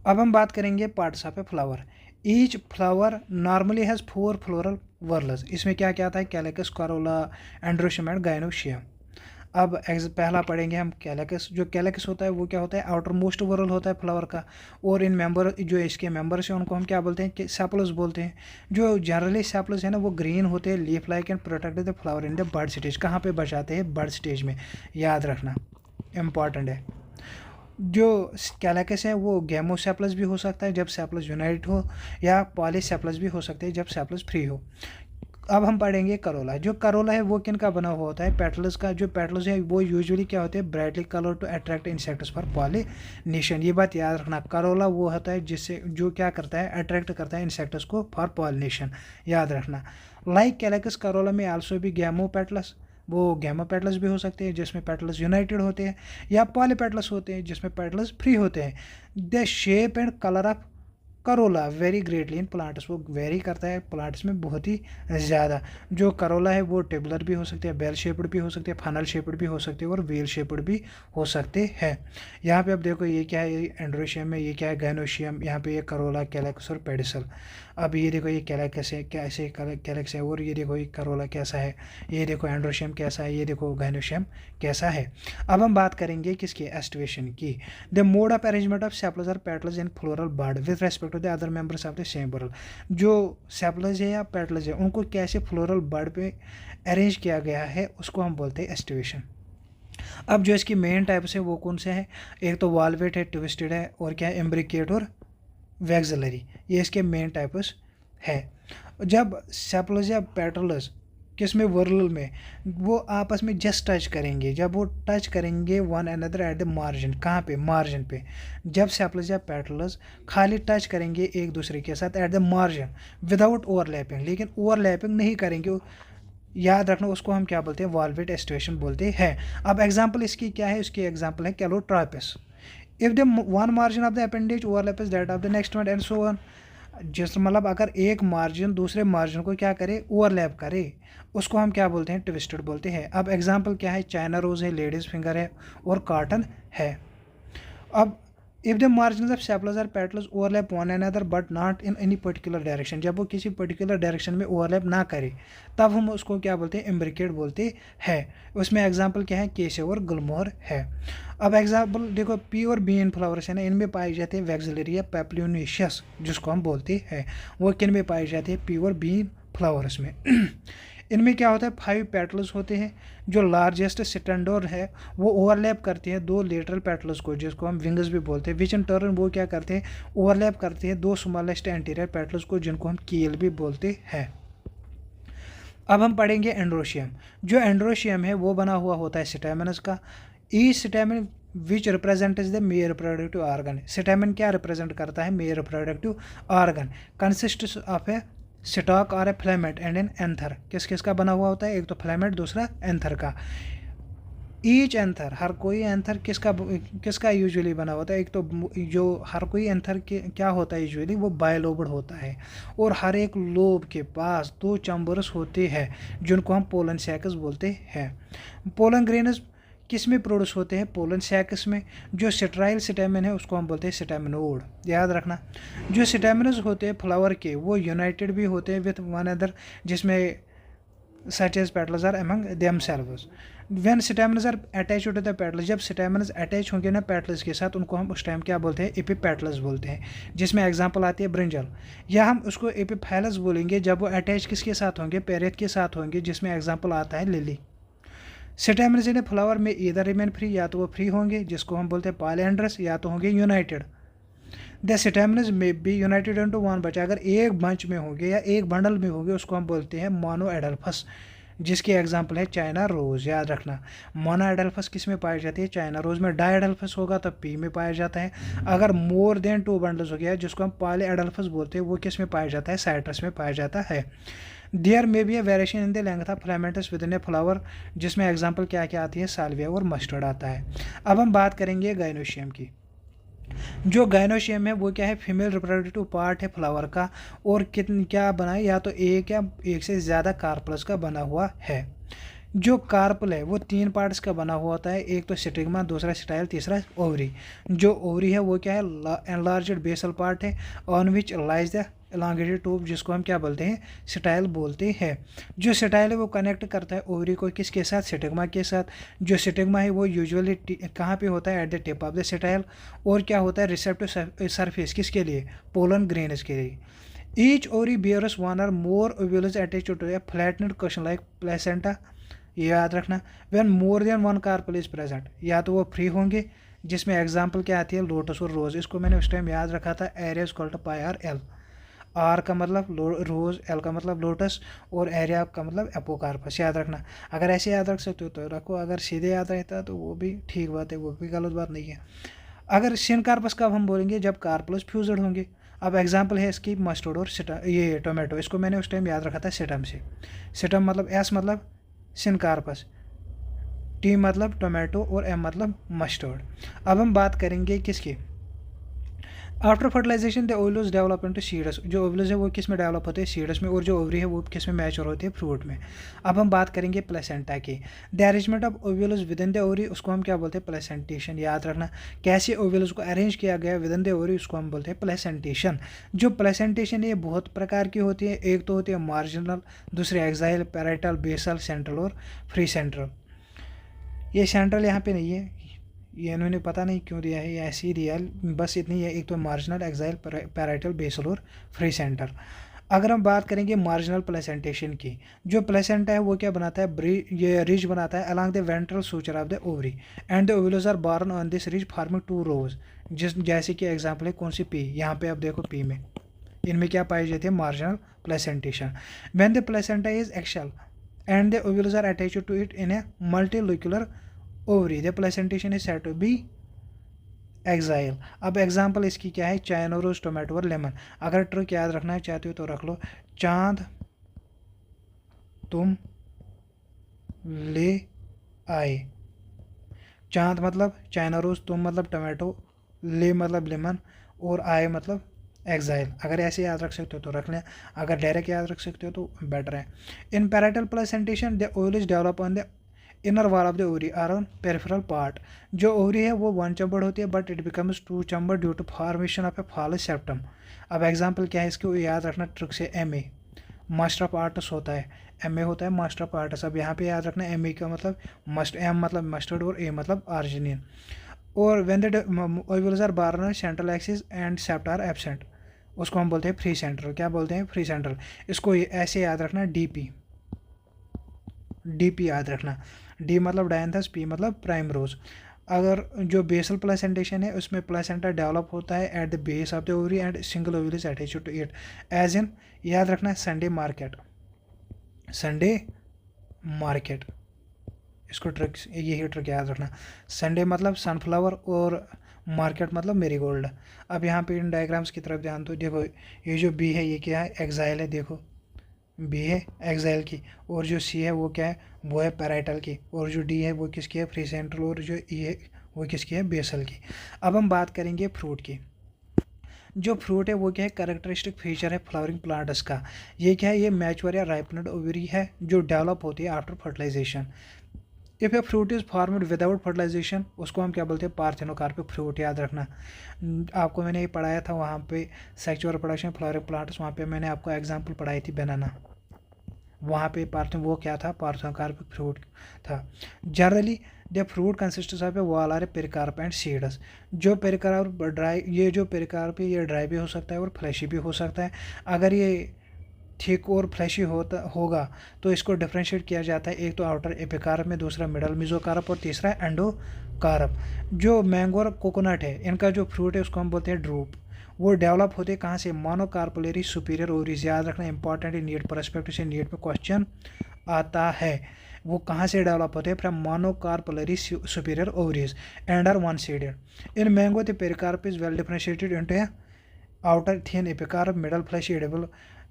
अब हम बात करेंगे parts of a flower. Each flower normally has 4 floral whorls. इसमें क्या क्या आता है, कैलेकस, करोला, एंड्रोशियम एंड गाइनोशियम। अब पहला पढ़ेंगे हम कैलेकस। जो कैलेकस होता है वो क्या होता है, आउटर मोस्ट वॉरल होता है फ्लावर का, और इन मेंबर जो इसके मेंबर्स हैं उनको हम क्या बोलते हैं, सेपल्स बोलते हैं। जो जनरली सेपल्स है ना वो ग्रीन होते हैं, leaf like and protect the flower in the bud stage. कहाँ पे बचाते हैं, बर्ड स्टेज में, याद रखना इम्पॉर्टेंट है। जो कैलेकस है वो गैमोसेपलस भी हो सकता है जब सेपलस यूनाइट हो, या पॉलीसेपलस भी हो सकते हैं जब सेपलस फ्री हो। अब हम पढ़ेंगे करोला। जो करोला है वो किन का बना हुआ होता है, पेटल्स का। जो पेटल्स है वो यूजुअली क्या होते हैं, brightly colour to attract insects for pollination. ये बात याद रखना, करोला वो होता है जिससे जो क्या करता है, अट्रैक्ट करता है इंसेक्ट्स को फॉर पॉलिनेशन, याद रखना। लाइक कैलेकस, करोला में आल्सो भी गैमो पेटल्स, वो गैमो पेटल्स भी हो सकते हैं जिसमें पेटल्स यूनाइटेड होते हैं, या पॉलीपेटल्स होते हैं जिसमें पेटल्स फ्री होते हैं। The shape and colour of Corolla very greatly in plants, वो वेरी करता है प्लांट्स में बहुत ही ज़्यादा। जो करोला है वो टेबुलर भी हो सकते हैं, बेल शेप्ड भी हो सकते हैं, फनल शेप्ड भी हो सकते हैं, और व्हील शेप्ड भी हो सकते हैं। यहाँ पे अब देखो ये क्या है, ये एंड्रोशियम है, ये क्या है, गैनोशियम, यहाँ पे ये करोला, कैलेक्स और पेडिसल। अब ये देखो ये कैलेक्स है, कैसे कैलेक्स है, और ये देखो ये करोला कैसा है, ये देखो एंड्रोशियम कैसा है, ये देखो गैनोशियम कैसा है। अब हम बात करेंगे किसकी, एस्टिवेशन की। The mode of arrangement of sepals और petals in floral bud with respect to the other members of the same whorl. जो सेपल्स है या पेटल्स है उनको कैसे फ्लोरल बर्ड पे अरेंज किया गया है उसको हम बोलते हैं एस्टिवेशन। अब जो इसकी मेन टाइप्स है वो कौन से हैं, एक तो वालवेट है, ट्विस्टेड है, और क्या है, एम्ब्रिकेट और वैक्सिलरी, ये इसके मेन टाइप्स है। जब सेपल्स या पेटल्स किस में, वर्ल में, वो आपस में जस्ट टच करेंगे, जब वो टच करेंगे one another at the margin, कहाँ पे, मार्जिन पे। जब सेपल्स या पेटल्स खाली टच करेंगे एक दूसरे के साथ at the margin without overlapping, लेकिन ओवरलैपिंग नहीं करेंगे, याद रखना, उसको हम क्या बोलते हैं, वाल्वेट एस्टिवेशन बोलते हैं। अब एग्जाम्पल इसकी क्या है, उसकी एग्जाम्पल है calotropis. If the one margin of the appendage overlaps that of the next one and so on. जिस मतलब अगर एक मार्जिन दूसरे मार्जिन को क्या करे, ओवरलैप करे, उसको हम क्या बोलते हैं, ट्विस्टेड बोलते हैं। अब एग्जांपल क्या है, चाइना रोज है, लेडीज फिंगर है, और कॉटन है। अब if the margin of sepals और petals overlap one another but not in any particular direction, जब वो किसी पर्टिकुलर डायरेक्शन में ओवरलैप ना करे तब हम उसको क्या बोलते हैं, इम्ब्रिकेट बोलते हैं। उसमें एग्जांपल क्या है, केशव और गुलमोहर है। अब एग्जांपल देखो, पी और बी इन फ्लावर्स है ना, इनमें पाई जाती है वैक्सिलरिया पैप्लियोनिशियस, जिसको हम बोलते हैं, वो किन में पाई जाती है, पी और बी फ्लावर्स में। इनमें क्या होता है, 5 पेटल्स होते हैं। जो लार्जेस्ट स्टैंडोर है वो ओवरलैप करते हैं 2 लेटरल पेटल्स को, जिसको हम विंग्स भी बोलते हैं, विच इन टर्न वो क्या करते हैं, ओवरलैप करते हैं 2 स्मॉलेस्ट एंटीरियर पेटल्स को, जिनको हम कील भी बोलते हैं। अब हम पढ़ेंगे एंड्रोशियम। जो एंड्रोशियम है वो बना हुआ होता है स्टैमिनस का। ई stamen which represents the male reproductive organ. Stamen क्या रिप्रेजेंट करता है, male reproductive organ. Consist of a stalk और a filament and an anther. किस किस का बना हुआ होता है, एक तो फिलामेंट, दूसरा एंथर का। ईच एंथर, हर कोई एंथर किसका यूजुअली बना होता है, एक तो जो हर कोई एंथर के क्या होता है यूजुअली, वो बायलोब्ड होता है, और हर एक लोब के पास 2 चैम्बर्स होते हैं जिनको हम पोलन सैकस बोलते हैं। पोलन ग्रेन्स किस में प्रोड्यूस होते हैं, पोलन सैकस में। जो स्टेराइल स्टेमेन है उसको हम बोलते हैं स्टेमेनोड, याद रखना। जो स्टेमिनस होते हैं फ्लावर के वो यूनाइटेड भी होते हैं विथ वन अदर, जिसमें such as petals are among themselves. When stamens are attached to the petals, जब stamens attach होंगे ना petals के साथ, उनको हम उस टाइम क्या बोलते हैं, एपिपेटल्स बोलते हैं, जिसमें एग्जांपल आती है ब्रिंजल। या हम उसको एपिफैलस बोलेंगे जब वो अटैच किसके साथ होंगे, पेरियथ के साथ होंगे, जिसमें एग्जांपल आता है लिली। स्टेमन्स इन फ्लावर में इधर रिमेन फ्री, या तो वो फ्री होंगे जिसको हम बोलते हैं पॉलीएंड्रस, या तो होंगे यूनाइटेड। द स्टेमन्स में बी यूनाइटेड इनटू वन बच, अगर एक बंच में होंगे या एक बंडल में होंगे उसको हम बोलते हैं मोनो एडल्फस, जिसकी एग्जांपल है चाइना रोज। याद रखना, मोनो एडल्फस किस में पाई जाती है, चाइना रोज में। डाई एडल्फस होगा तब पी में पाया जाता है। अगर मोर देन 2 बंडल्स हो गया जिसको हम पॉली एडल्फस बोलते हैं, वो किस में पाया जाता है, साइट्रस में पाया जाता है। देयर में भी variation in the length of filaments with in a flower, जिसमें एग्जांपल क्या क्या आती है, साल्विया और मस्टर्ड आता है। अब हम बात करेंगे गाइनोशियम की। जो गाइनोशियम है वो क्या है, फीमेल रिप्रोडक्टिव पार्ट है फ्लावर का, और कितनी क्या बना है, या तो एक या एक से ज़्यादा कार्पल्स का बना हुआ है। जो कार्पल है वो 3 पार्ट्स का बना हुआ होता है, एक तो स्टिग्मा, दूसरा स्टाइल, तीसरा ओवरी। जो ओवरी है वो क्या है, एनलार्ज्ड बेसल पार्ट है, on which lies the elongated tube, जिसको हम क्या बोलते हैं, स्टाइल बोलते हैं। जो स्टाइल है वो कनेक्ट करता है ओवरी को किसके साथ, स्टिग्मा के साथ। जो स्टिग्मा है वो यूजुअली कहाँ पे होता है, at the tip of the style. और क्या होता है, रिसेप्टिव सरफेस किसके लिए, पोलन ग्रेन्स के लिए। ईच ओवरी बियर्स वन और more ovules attached to a flattened cushion like placenta. ये याद रखना, when more than 1 carpel is present, या तो वो फ्री होंगे, जिसमें एग्जांपल क्या आती है, लोटस और रोज। इसको मैंने उस टाइम याद रखा था, area is called pi R L. R का मतलब रोज, एल का मतलब लोटस, और एरिया का मतलब एपोकार्पस। याद रखना, अगर ऐसे याद रख सकते हो तो रखो, अगर सीधे याद रहता तो वो भी ठीक बात है, वो भी गलत बात नहीं है। अगर सिनकार्पस का हम बोलेंगे जब कार्पल्स फ्यूज्ड होंगे। अब एग्जांपल है इसकी मस्टर्ड और ये टोमेटो, इसको मैंने उस टाइम याद रखा था सिटम से। सिटम मतलब एस मतलब सिनकार्पस, टी मतलब टोमेटो, और एम मतलब मस्टर्ड। अब हम बात करेंगे किसकी, after fertilization the ovules develop into seeds. जो ओवुलस है वो किस में डेवलप होते हैं, सीड्स में, और जो ओवरी है वो किस में मैच्योर होती है, फ्रूट में। अब हम बात करेंगे प्लेसेंटा की। The arrangement of ovules within the ovary, उसको हम क्या बोलते हैं, प्लेसेंटेशन। याद रखना, कैसे ओवुलस को अरेंज किया गया विद इन द ओवरी, उसको हम बोलते हैं प्लेसेंटेशन। जो प्लेसेंटेशन ये बहुत प्रकार की होती है, एक तो होती है मार्जिनल, दूसरी एक्साइल, पैराइटल, बेसल, सेंट्रल और फ्री सेंट्रल। ये सेंट्रल यहाँ पे नहीं है, ये इन्होंने पता नहीं क्यों दिया है, ये ऐसे ही दिया है, बस इतनी है, एक तो मार्जिनल, एक्साइल, पैराइटल, बेसल और फ्री सेंटर। अगर हम बात करेंगे मार्जिनल प्लेसेंटेशन की, जो प्लेसेंटा है वो क्या बनाता है, ये रिज बनाता है along the ventral suture of the ovary, and the ovules are borne on this ridge forming 2 rows. जैसे कि एग्जांपल है कौन सी, पी। यहाँ पे आप देखो पी में, इनमें क्या पाई जाती है, marginal placentation. When the placenta is axial and the ovules are attached to it in a multilocular ovary, the placentation is said to be axile. अब एग्जांपल इसकी क्या है, चाइना रोज, टोमेटो और लेमन। अगर ट्रिक याद रखना चाहते हो तो रख लो, चांद तुम ले आए। चांद मतलब चाइना रोज, तुम मतलब टोमेटो, ले मतलब लेमन, और आए मतलब एक्साइल। अगर ऐसे याद रख सकते हो तो रख लें, अगर डायरेक्ट याद रख सकते हो तो बेटर है। In parietal placentation the ovary is develop on the inner wall of the ovary or on peripheral part. जो ओवरी है वो 1 चैम्बर्ड होती है, but it becomes 2 chambered due to formation of a false septum. अब example क्या है इसको याद रखना ट्रिक से, M A master of arts होता है, एम ए होता है मास्टर ऑफ आर्ट्स। अब यहाँ पे याद रखना एम ए का मतलब एम मतलब मस्टर्ड और ए मतलब आर्जिनियन। और when the ovules are borne central axis and septa are absent, उसको हम बोलते हैं फ्री सेंट्रल। क्या बोलते हैं, फ्री सेंट्रल। इसको ऐसे याद रखना, डीपी, डीपी याद रखना, डी मतलब डायंथस, पी मतलब प्राइम रोज। अगर जो बेसल प्लेसेंटेशन है उसमें प्लेसेंटा डेवलप होता है at the base of the ovary and single ovary is attached to it, as in याद रखना संडे मार्केट, संडे मार्केट। इसको ट्रिक, यही ट्रिक याद रखना, संडे मतलब सनफ्लावर और मार्केट मतलब मेरीगोल्ड। अब यहाँ पे इन डायग्राम्स की तरफ ध्यान दो, देखो ये जो बी है ये क्या है, एक्साइल है, देखो बी है एक्साइल की, और जो सी है वो क्या है, वो है पैराइटल की, और जो डी है वो किसकी है, फ्री सेंट्रल, और जो ई है वो किसकी है, बेसल की। अब हम बात करेंगे फ्रूट की। जो फ्रूट है वो क्या है, कैरेक्टरिस्टिक फीचर है फ्लावरिंग प्लांट्स का। ये क्या है, ये मैच्योर या राइपनेड ओवरी है जो डेवलप होती है after fertilization. If a fruit is formed without fertilization, उसको हम क्या बोलते हैं, पार्थेनोकार्पिक फ्रूट। याद रखना, आपको मैंने ये पढ़ाया था वहाँ पे सेक्सुअल रिप्रोडक्शन फ्लावरिंग प्लांट्स, वहाँ पे मैंने आपको एग्जांपल पढ़ाई थी बनाना। वहाँ पे वो क्या था, पार्थोकार्पिक फ्रूट था। Generally the fruit consists of a wall or a pericarp and seeds. जो पेरिकार्प ड्राई, ये जो पेरिकार्प है ये ड्राई भी हो सकता है और फ्लैशी भी हो सकता है। अगर ये थिक और फ्लैशी होगा तो इसको डिफ्रेंशिएट किया जाता है, एक तो आउटर एपिकार्प में, दूसरा मिडल मेसोकार्प और तीसरा एंडोकार्प। जो मैंगो और कोकोनट है, इनका जो फ्रूट है उसको हम बोलते हैं ड्रूप। वो डेवलप होते हैं कहाँ से, मोनोकार्पुलरी सुपीरियर ओवरीज। याद रखना इंपॉर्टेंट है, नीट परस्पेक्टिव से नीट में क्वेश्चन आता है। वो कहाँ से डेवलप होते हैं, from monocarpellary superior ovaries and are one seeded. In mango the pericarp is well differentiated into outer thin epicarp, middle fleshy edible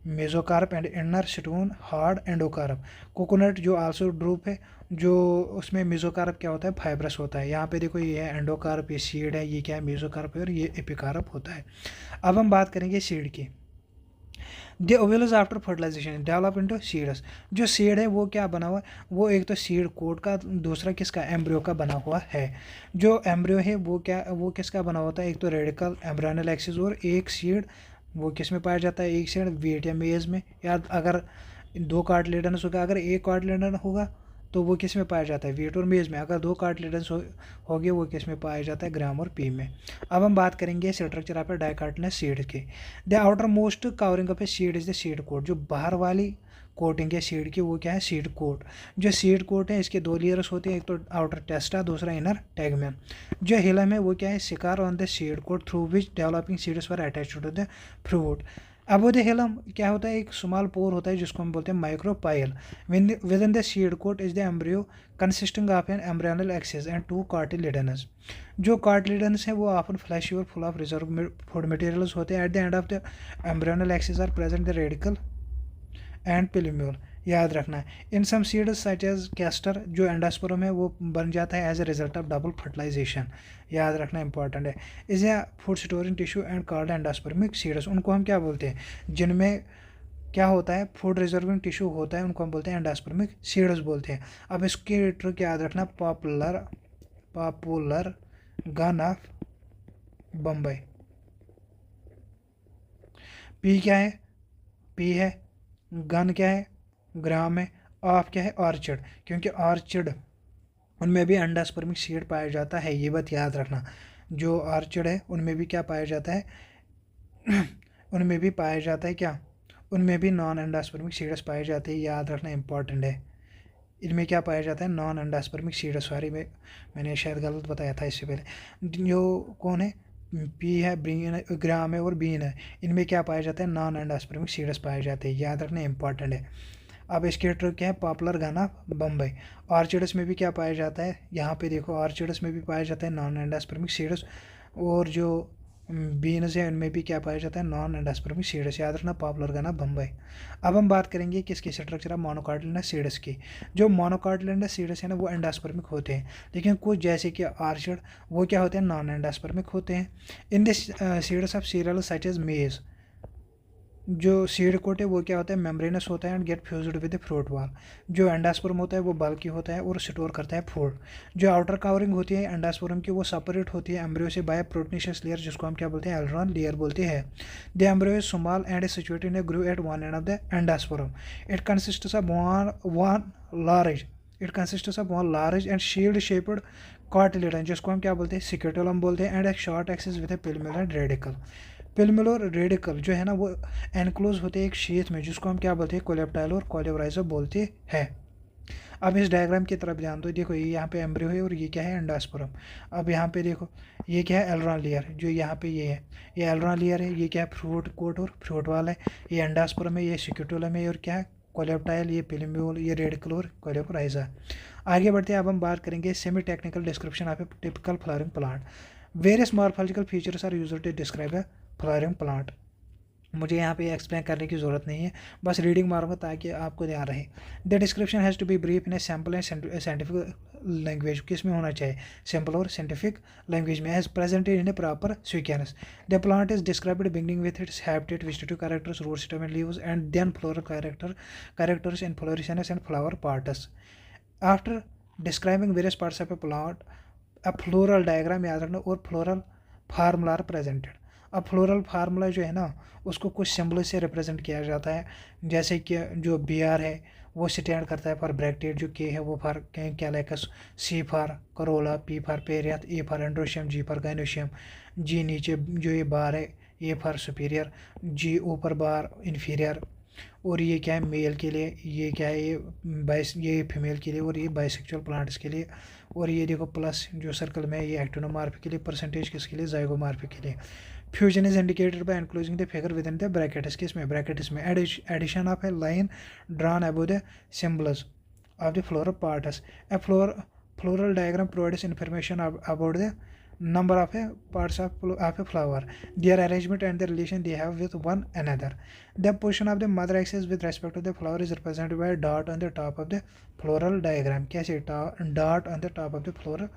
mesocarp and inner stone hard endocarp। Coconut जो also drupe है, जो उसमें mesocarp क्या होता है, fibrous होता है। यहाँ पे देखो ये है एंडोकार्प, ये सीड है, ये क्या है मेसोकार्प है और ये एपिकार्प होता है। अब हम बात करेंगे सीड की। The ovules after fertilization develop into seeds. जो सीड है वो क्या बना हुआ है, वो एक तो सीड कोट का, दूसरा किसका, एम्ब्रियो का बना हुआ है। जो एम्ब्रियो है वो क्या, वो किसका बना होता है, एक तो रेडिकल एम्ब्रियोनल एक्सिस और एक सीड, वो किस में पाया जाता है, एक सीड वेट या मेज में। या अगर दो कार्टिलेडन्स होगा, अगर एक कार्टिलेडन होगा तो वो किस में पाया जाता है, वेट और मेज में। अगर दो कार्टिलेडन्स होंगे वो किस में पाया जाता है, ग्राम और पी में। अब हम बात करेंगे स्ट्रक्चर ऑफ डाइकार्टिनस सीड के। The outermost covering of a seed is the seed coat. जो बाहर वाली कोटिंग है सीड की वो क्या है, सीड कोट। जो सीड कोट है इसके दो लेयर्स होते हैं, एक तो आउटर टेस्टा, दूसरा इनर टैगमेन। जो हिलम है वो क्या है, scar on the seed coat through which developing seeds were attached to the fruit. अबोदिहिलम क्या होता है, एक स्मॉल पोर होता है जिसको हम बोलते हैं micropyle. Within the seed coat is the embryo consisting of an embryonal axis and two cotyledons. जो कार्टिलेडन्स हैं वो ऑफन फ्लैशी और full of reserve food materials होते हैं। At the end of the embryonal axis are present the radicle and plumule. याद रखना है, in some seeds such as castor, जो एंडोस्पर्म है वो बन जाता है as a result of double fertilisation. याद रखना इंपॉर्टेंट है। Is a food storing tissue and called endospermic seeds. उनको हम क्या बोलते हैं, जिनमें क्या होता है, फूड रिजर्विंग टिश्यू होता है, उनको हम बोलते हैं एंडोस्पर्मिक सीड्स बोलते हैं। अब इसके ट्रिक याद रखना, popular gun of Bombay. P क्या है, पी है, गन क्या है, ग्राम है, ऑफ क्या है, ऑर्चिड। क्योंकि ऑर्चिड उनमें भी एंडोस्पर्मिक सीड पाया जाता है, ये बात याद रखना। जो ऑर्चिड है उनमें भी क्या पाया जाता है उनमें भी पाया जाता है क्या, उनमें भी नॉन एंडोस्पर्मिक सीड्स पाए जाते हैं। याद रखना इंपॉर्टेंट है, इनमें क्या पाया जाता है, नॉन एंडोस्पर्मिक सीड्स। सॉरी मैंने शायद गलत बताया था इससे पहले। जो कौन है, पी है, बीन, ग्राम है और बीन है, इनमें क्या पाया जाता है, नॉन एंडोस्पर्मिक सीड्स पाए जाते हैं। याद रखना इंपॉर्टेंट है। अब इसके ट्रिक क्या है, popular gun of Bombay. Orchids में भी क्या पाया जाता है, यहाँ पे देखो ऑर्चिड्स में भी पाया जाता है नॉन एंडोस्पर्मिक सीड्स, और जो बीन्स है उनमें भी क्या पाया जाता है, नॉन एंडोस्पर्मिक सीड्स। याद रखना, पॉपुलर गन ऑफ बम्बई। अब हम बात करेंगे किसकी, स्ट्रक्चर ऑफ मोनोकार्टिलेडनस सीड्स की। जो मोनोकार्टिलेडनस सीड्स है ना वो एंडोस्पर्मिक होते हैं, लेकिन कुछ जैसे कि ऑर्चिड वो क्या होते हैं, नॉन एंडोस्पर्मिक होते हैं। In this seeds of cereal such as maize. जो सीड कोट है वो क्या होता है, मेम्ब्रेनस होता है and get fused with the fruit wall. जो एंडोस्पर्म होता है वो बल्की होता है और स्टोर करता है फूड। जो आउटर कवरिंग होती है एंडोस्पर्म की वो सेपरेट होती है एम्ब्रियो से बाय प्रोटीनियस लेयर, जिसको हम क्या बोलते हैं, एल्ड्रॉन लेयर बोलते हैं। The embryo is small and is situated in groove at one end of the endosperm. It consists of one large and shield shaped cotyledon, जिसको हम क्या बोलते हैं, सिक्यूटोलम बोलते हैं, एंड एक short axis with a plumule and radicle. Plumule और radicle जो है ना वो एनक्लोज होते हैं एक शीथ में, जिसको हम क्या बोलते हैं, कोलेप्टाइल और कोलेवराइजर बोलते हैं। अब इस डायग्राम की तरफ ध्यान दो, देखो ये यहाँ पे एम्ब्रियो है और ये क्या है, एंडोस्पर्म। अब यहाँ पे देखो ये क्या है, एल्ड्रॉन लेयर, जो यहाँ पे ये है, ये एल्ड्रॉन लेयर है, ये क्या है, फ्रूट कोट और फ्रूट वाल है, ये एंडोस्पर्म है, ये सिक्यूटोलम है और क्या है, कोलेप्टाइल, ये पिलम्यूल, ये रेडिकल और कोलेवराइजर। आगे बढ़ते हैं, अब हम बात करेंगे semi technical description of a typical flowering plant. Various morphological features are used to describe a flowering plant. मुझे यहाँ पे एक्सप्लेन करने की ज़रूरत नहीं है, बस रीडिंग मारूंगा ताकि आपको ध्यान रहे। The description has to be brief in a simple and scientific language. किस में होना चाहिए, सिंपल और साइंटिफिक लैंग्वेज में, as presented in a proper sequence. The plant is described beginning with its habitat, vegetative characters, root system and leaves, and then floral characters inflorescence and flower parts. After describing various parts of a plant, a floral diagram याद रखना और floral formula are presented. अब floral formula जो है ना उसको कुछ symbol से रिप्रेजेंट किया जाता है, जैसे कि जो बी आर है वो स्टैंड करता है फॉर ब्रैक्टेट, जो के है वो for calyx, C for corolla, P for perianth, A for androecium, G for gynoecium, G नीचे जो ये बार है ए फॉर सुपीरियर, जी ऊपर बार इन्फीरियर। और ये क्या है मेल के लिए, ये क्या है ये फीमेल के लिए, और ये बाइसेक्सुअल प्लांट्स के लिए। और ये देखो प्लस जो सर्कल में है ये एक्टिनोमॉर्फिक के लिए, परसेंटेज किसके लिए, जाइगोमॉर्फिक के लिए। Fusion is indicated by enclosing the figure within the brackets, किसमें ब्रैकेट्स में, addition of a line drawn above the symbols of the floral parts. A floral diagram provides information about the number of parts of a flower, their arrangement and the relation they have with one another. The position of the mother axis with respect to the flower is represented by a dot on the top of the floral diagram. कैसे dot on the top of the floral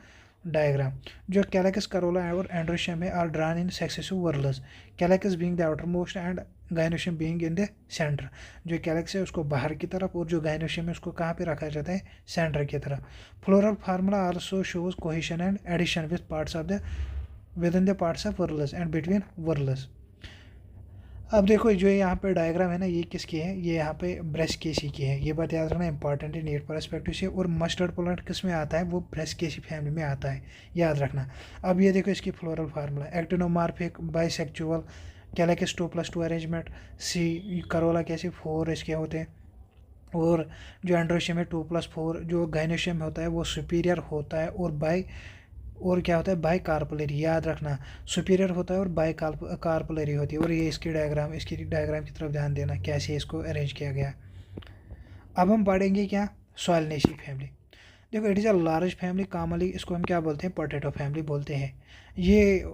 diagram. जो calyx, corolla और androecium है are drawn in successive whorls, calyx being the outermost and gynoecium being in the centre. जो calyx है उसको बाहर की तरफ और जो गाइनोशियम है उसको कहाँ पे रखा जाता है, सेंटर की तरफ। Floral formula also shows cohesion and adhesion with parts of the within the parts of whorls and between whorls. अब देखो जो यहाँ पे डायग्राम है ना ये किसकी है, ये यहाँ पे ब्रेस्केसी की है, ये बात याद रखना इंपॉर्टेंट है नीट परस्पेक्टिव से। और मस्टर्ड प्लांट किस में आता है, वो ब्रेस्केसी फैमिली में आता है, याद रखना। अब ये देखो इसकी floral formula, actinomorphic, bisexual, calyx 2+2 arrangement, C corolla कैसे 4 इसके होते हैं, और जो एंड्रोशियम है 2+4, जो गाइनोशियम होता है वो सुपीरियर होता है और क्या होता है बाई कार्पलरी, याद रखना सुपीरियर होता है और बाई कार्पलरी होती है। और ये इसकी डायग्राम की तरफ ध्यान देना कैसे इसको अरेंज किया गया। अब हम पढ़ेंगे क्या, सोलनेसी फैमिली। देखो it is a large family, commonly इसको हम क्या बोलते हैं, पोटैटो फैमिली बोलते हैं। ये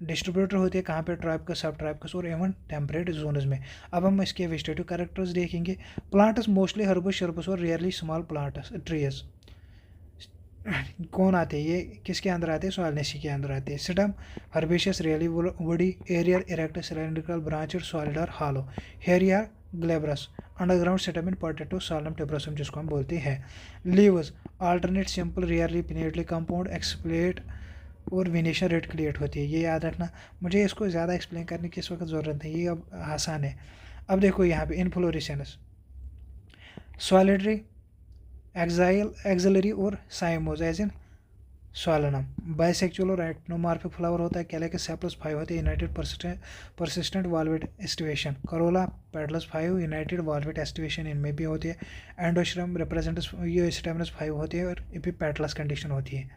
डिस्ट्रीब्यूटर होते हैं कहाँ पे, ट्राइबकस, सब ट्राइबकस और एवन टेम्परेट जोन्स में। अब हम इसके वेजिटेटिव कैरेक्टर्स देखेंगे। प्लांट्स मोस्टली हर्बस, शर्बस और रियरली स्मॉल प्लांट्स ट्रीज कौन आते हैं, ये किसके अंदर आते हैं, सोलनेसी के अंदर आते हैं। Stem herbaceous, rarely woody, aerial, erect, cylindrical, branched, solid और हालो, हेयर या glabrous. Underground stem in potato, solanum tuberosum जिसको हम बोलते हैं। Leaves alternate, simple, rarely pinnately compound, exstipulate और विनेशन रेटिकुलेट होती है, ये याद रखना। मुझे इसको ज़्यादा एक्सप्लेन करने की इस वक्त ज़रूरत नहीं, ये अब आसान है। अब देखो यहाँ पे इनफ्लोरेसेंस, सॉलिडरी, एक्सिलरी और cymose as in Solanum. Bisexual और एक्टिनोमॉर्फिक फ्लावर होता है। कैलेकस सेप्लस 5 होते हैं, united persistent valvate aestivation. Corolla petals 5 united valvate aestivation इनमें भी होती है। एंडोश्रम रिप्रेजेंटेस ये स्टेमनस 5 होती है और एपीपेटलस कंडीशन होती है,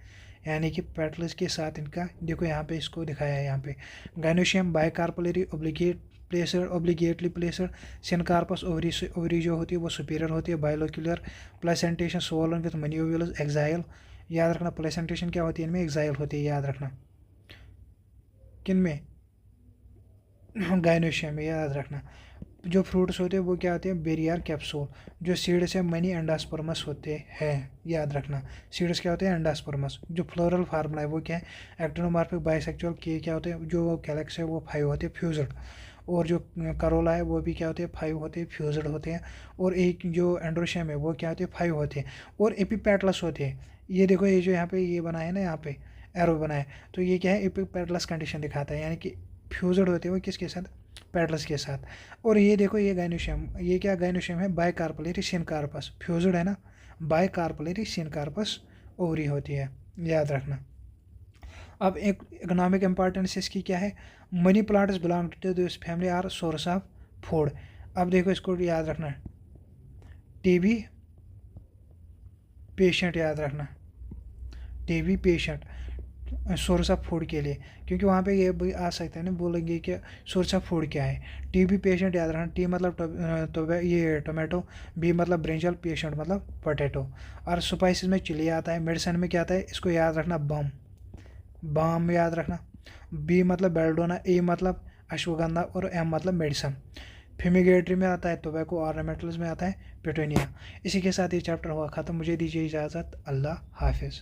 यानी कि पेटलस के साथ इनका देखो यहाँ पे इसको दिखाया है यहाँ पे। Gynoecium bicarpellary, obliquely placed. Syncarpous ovary जो होती है वो सुपीरियर होती है। Bilocular, placentation swollen with many ovules, axile, याद रखना प्लेसेंटेशन क्या होती है इनमें, एक्साइल होती है, याद रखना किन में, गाइनोशियम में, याद रखना। जो फ्रूट्स होते हैं वो क्या होते हैं, बेरियर कैप्सूल। जो सीड्स है मनी एंडास्पर्मस होते हैं, याद रखना सीड्स क्या होते हैं, एंडास्पर्मस। जो फ्लोरल फार्मूला है वो क्या है, एक्टिनोमॉर्फिक, बाइसेक्चुअल, के क्या होते हैं, जो कैलेक्स है वो 5 होते हैं, फ्यूज्ड। और जो करोला है वो भी क्या होते हैं, 5 होते हैं, फ्यूज्ड होते हैं। और एक जो एंड्रोशियम है वो क्या होते हैं, 5 होते हैं। और एपीपेटलस होते हैं, ये देखो ये जो यहाँ पे ये बना है ना, यहाँ पे एरो बना है, तो ये क्या है, एपीपेटलस कंडीशन दिखाता है, यानी कि फ्यूज्ड होते हैं वो किसके साथ, पेटलस के साथ। और ये देखो ये गाइनोशियम, ये क्या गाइनोशियम है, बाइकार्पलरी सिनकार्पस, फ्यूज्ड है ना, बाइकार्पलरी सिनकार्पस ओवरी होती है, याद रखना। अब एक इकोनॉमिक इंपॉर्टेंस इसकी क्या है, many plants belong to this family are source of food. अब देखो इसको याद रखना, टीबी पेशेंट, याद रखना TB patient source of food के लिए, क्योंकि वहाँ पे ये भी आ सकते हैं ना, बोलेंगे कि सोर्स ऑफ फूड क्या है। टीबी पेशेंट याद रखना, टी मतलब ये टोमेटो, बी मतलब ब्रिंजल, पेशेंट मतलब पोटैटो। और स्पाइसेस में चिली आता है, मेडिसिन में क्या आता है, इसको याद रखना बाम याद रखना। बी मतलब बेल्डोना, ए मतलब अश्वगंधा और एम मतलब मेडिसिन। फ्यूमिगेटरी में आता है टोबैको, ऑर्नामेंटल्स में आता है पिटूनिया। इसी के साथ ये चैप्टर हुआ ख़त्म। मुझे दीजिए इजाज़त, अल्लाह हाफिज़।